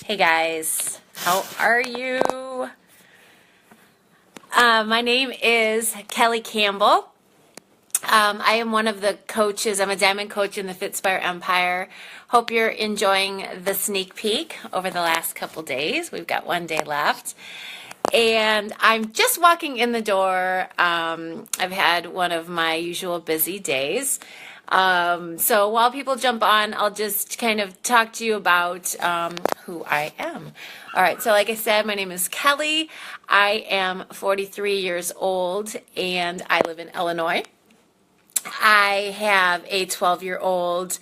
Hey guys, how are you? My name is Kelly Campbell. I am one of the coaches. I'm a diamond coach in the Fitspire Empire. Hope you're enjoying the sneak peek over the last couple days. We've got one day left. And I'm just walking in the door. I've had one of my usual busy days. So while people jump on, I'll just kind of talk to you about who I am. All right, so like I said, my name is Kelly. I am 43 years old and I live in Illinois. I have a 12-year-old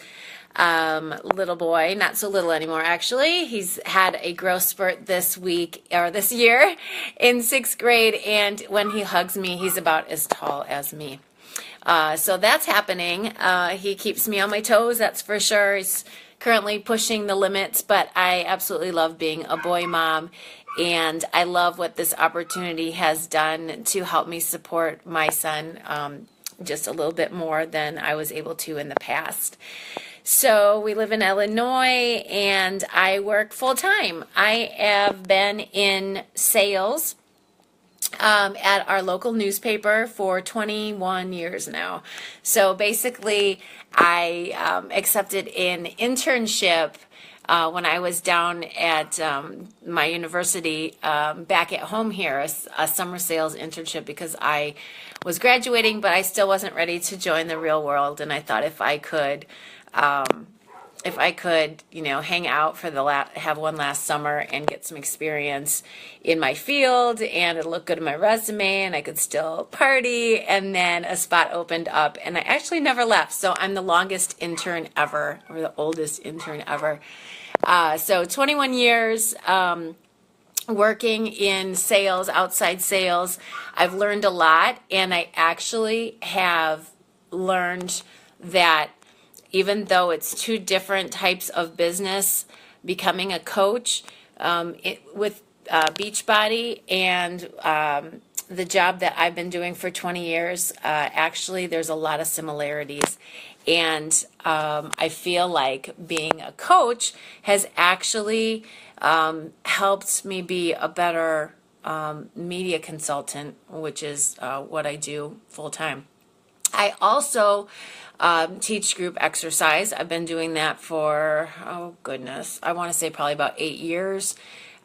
little boy, not so little anymore actually. He's had a growth spurt this year in 6th grade, and when he hugs me, he's about as tall as me. So that's happening. He keeps me on my toes, that's for sure. He's currently pushing the limits, but I absolutely love being a boy mom, and I love what this opportunity has done to help me support my son just a little bit more than I was able to in the past. So we live in Illinois and I work full-time. I have been in sales at our local newspaper for 21 years now. So basically I accepted an internship when I was down at my university back at home here, a summer sales internship, because I was graduating, but I still wasn't ready to join the real world. And I thought if I could, hang out for have one last summer and get some experience in my field, and it'll look good in my resume, and I could still party. And then a spot opened up, and I actually never left. So I'm the longest intern ever, or the oldest intern ever. So 21 years working in sales, outside sales. I've learned a lot, and I actually have learned that even though it's two different types of business, becoming a coach with Beachbody and the job that I've been doing for 20 years, actually there's a lot of similarities. And I feel like being a coach has actually helped me be a better media consultant, which is what I do full time. I also teach group exercise. I've been doing that for, I want to say probably about 8 years.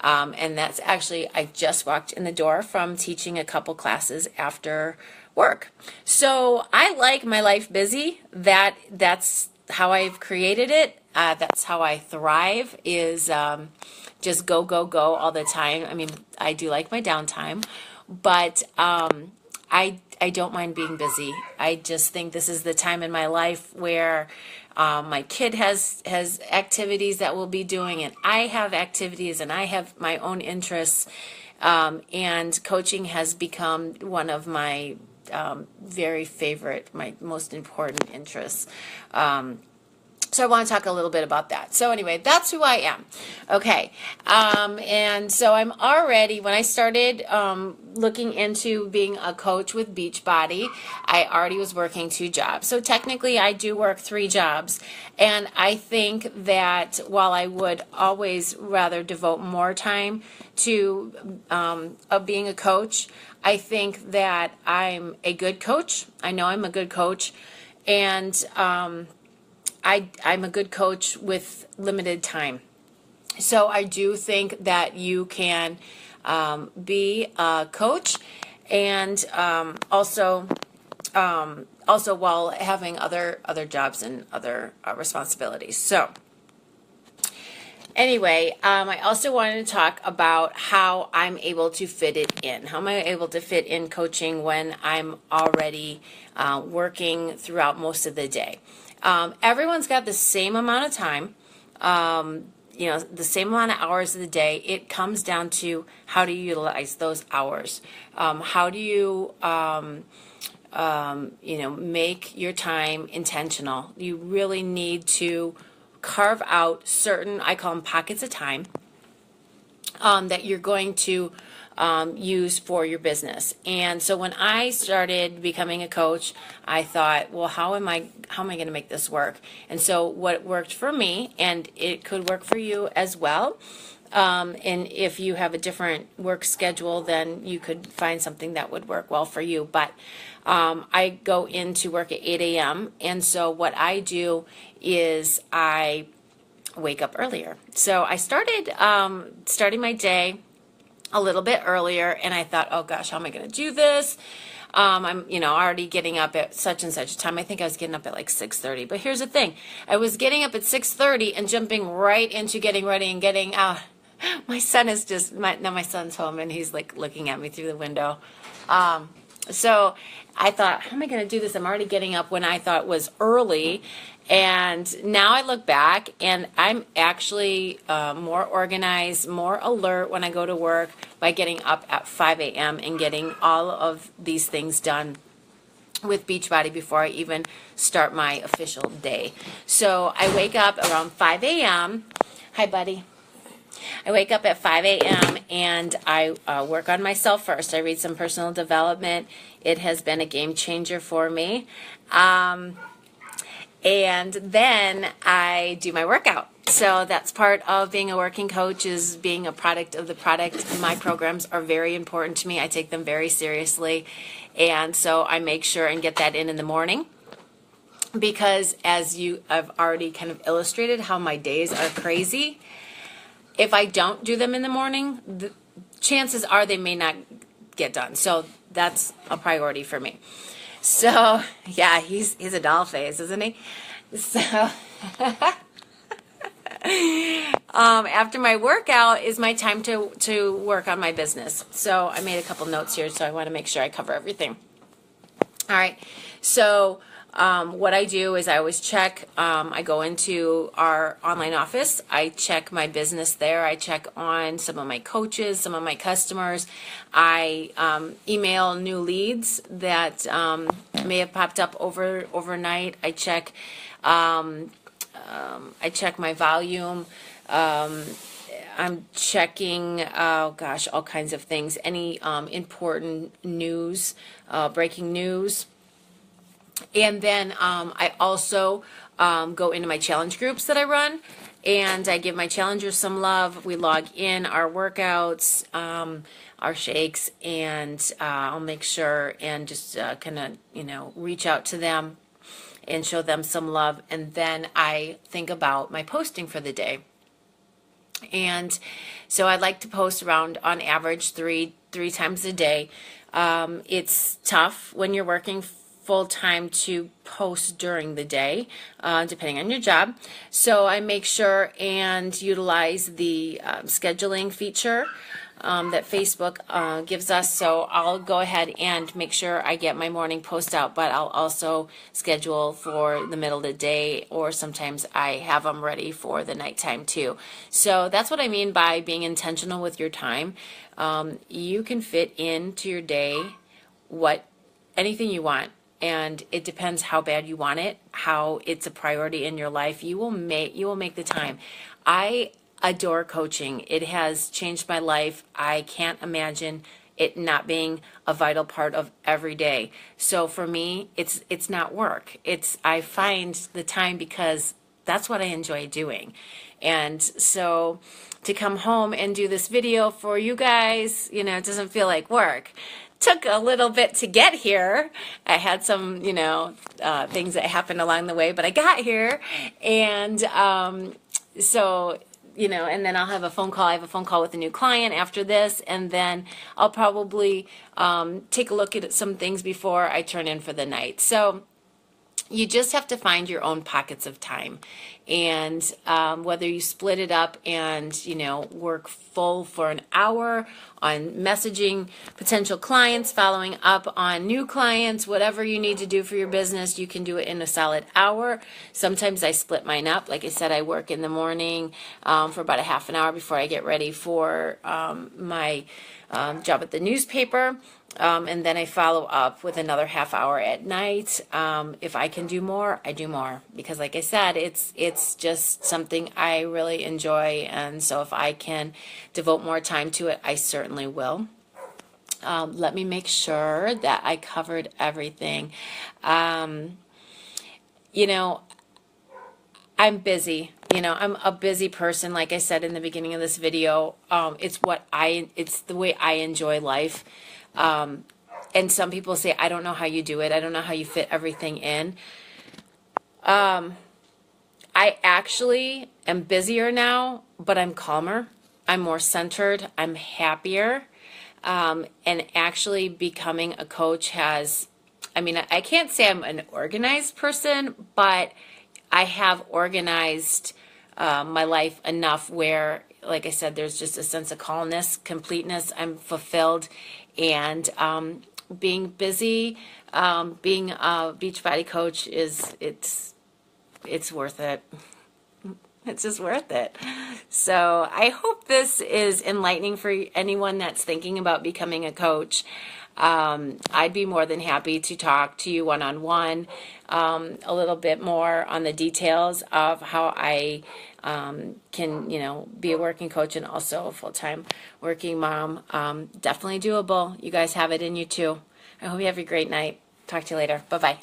And that's actually, I just walked in the door from teaching a couple classes after work. So I like my life busy. That's how I've created it. That's how I thrive, is just go, go, go all the time. I mean, I do like my downtime, but I don't mind being busy. I just think this is the time in my life where my kid has activities that we'll be doing, and I have activities, and I have my own interests, and coaching has become one of my very favorite, my most important interests. So I want to talk a little bit about that. So anyway, that's who I am. Okay. And so I'm already, when I started looking into being a coach with Beachbody, I already was working 2 jobs. So technically I do work 3 jobs. And I think that while I would always rather devote more time to being a coach, I think that I'm a good coach. I know I'm a good coach. And I'm a good coach with limited time. So I do think that you can be a coach and also while having other jobs and other responsibilities. So anyway, I also wanted to talk about how I'm able to fit it in. How am I able to fit in coaching when I'm already working throughout most of the day? Everyone's got the same amount of time, the same amount of hours of the day. It comes down to how do you utilize those hours. How do you, make your time intentional. You really need to carve out certain, I call them pockets of time, that you're going to use for your business. And so when I started becoming a coach, I thought, well, how am I going to make this work? And so what worked for me, and it could work for you as well, And if you have a different work schedule, then you could find something that would work well for you. But I go into work at 8 a.m. And so what I do is I wake up earlier. So I started starting my day a little bit earlier, and I thought, oh gosh, how am I going to do this? I'm, already getting up at such and such a time. I think I was getting up at like 6:30. But here's the thing. I was getting up at 6:30 and jumping right into getting ready and getting out. My son is now my son's home, and he's like looking at me through the window. So I thought, how am I going to do this? I'm already getting up when I thought was early. And now I look back, and I'm actually more organized, more alert when I go to work by getting up at 5 a.m. and getting all of these things done with Beachbody before I even start my official day. So I wake up around 5 a.m. Hi, buddy. I wake up at 5 a.m. and I work on myself first. I read some personal development. It has been a game changer for me. And then I do my workout. So that's part of being a working coach, is being a product of the product. My programs are very important to me. I take them very seriously. And so I make sure and get that in the morning, because as I've already kind of illustrated how my days are crazy. If I don't do them in the morning, the chances are they may not get done. So that's a priority for me. So, yeah, he's a doll face, isn't he? So, after my workout is my time to work on my business. So I made a couple notes here, so I want to make sure I cover everything. All right. So what I do is I always check. I go into our online office. I check my business there. I check on some of my coaches, some of my customers. I email new leads that may have popped up overnight. I check. I check my volume. I'm checking, all kinds of things. Any important news, breaking news. And then I also go into my challenge groups that I run, and I give my challengers some love. We log in our workouts, our shakes, and I'll make sure and just kind of, reach out to them and show them some love. And then I think about my posting for the day. And so I'd like to post around, on average, three times a day. It's tough when you're working full-time to post during the day, depending on your job. So I make sure and utilize the scheduling feature that Facebook gives us. So I'll go ahead and make sure I get my morning post out, but I'll also schedule for the middle of the day, or sometimes I have them ready for the nighttime too. So that's what I mean by being intentional with your time. You can fit into your day anything you want. And it depends how bad you want it, how it's a priority in your life. You will make the time. I adore coaching. It has changed my life. I can't imagine it not being a vital part of every day. So for me, it's not work. I find the time because that's what I enjoy doing. And so to come home and do this video for you guys, it doesn't feel like work. Took a little bit to get here. I had some, things that happened along the way, but I got here. And so, and then I'll have a phone call. I have a phone call with a new client after this, and then I'll probably take a look at some things before I turn in for the night. So you just have to find your own pockets of time. And whether you split it up and, work full for an hour on messaging potential clients, following up on new clients, whatever you need to do for your business, you can do it in a solid hour. Sometimes I split mine up. Like I said, I work in the morning for about a half an hour before I get ready for my job at the newspaper. And then I follow up with another half hour at night. If I can do more, I do more, because like I said, it's just something I really enjoy. And so if I can devote more time to it, I certainly will. Let me make sure that I covered everything. I'm busy. You know, I'm a busy person, like I said in the beginning of this video. It's the way I enjoy life. And some people say, I don't know how you do it. I don't know how you fit everything in. I actually am busier now, but I'm calmer. I'm more centered. I'm happier. And actually becoming a coach has, I mean, I can't say I'm an organized person, but I have organized my life enough where, like I said, there's just a sense of calmness, completeness. I'm fulfilled. And being busy, being a Beachbody coach it's worth it. It's just worth it. So I hope this is enlightening for anyone that's thinking about becoming a coach. I'd be more than happy to talk to you one-on-one, a little bit more on the details of how I can, be a working coach and also a full-time working mom. Definitely doable. You guys have it in you too. I hope you have a great night. Talk to you later. Bye-bye.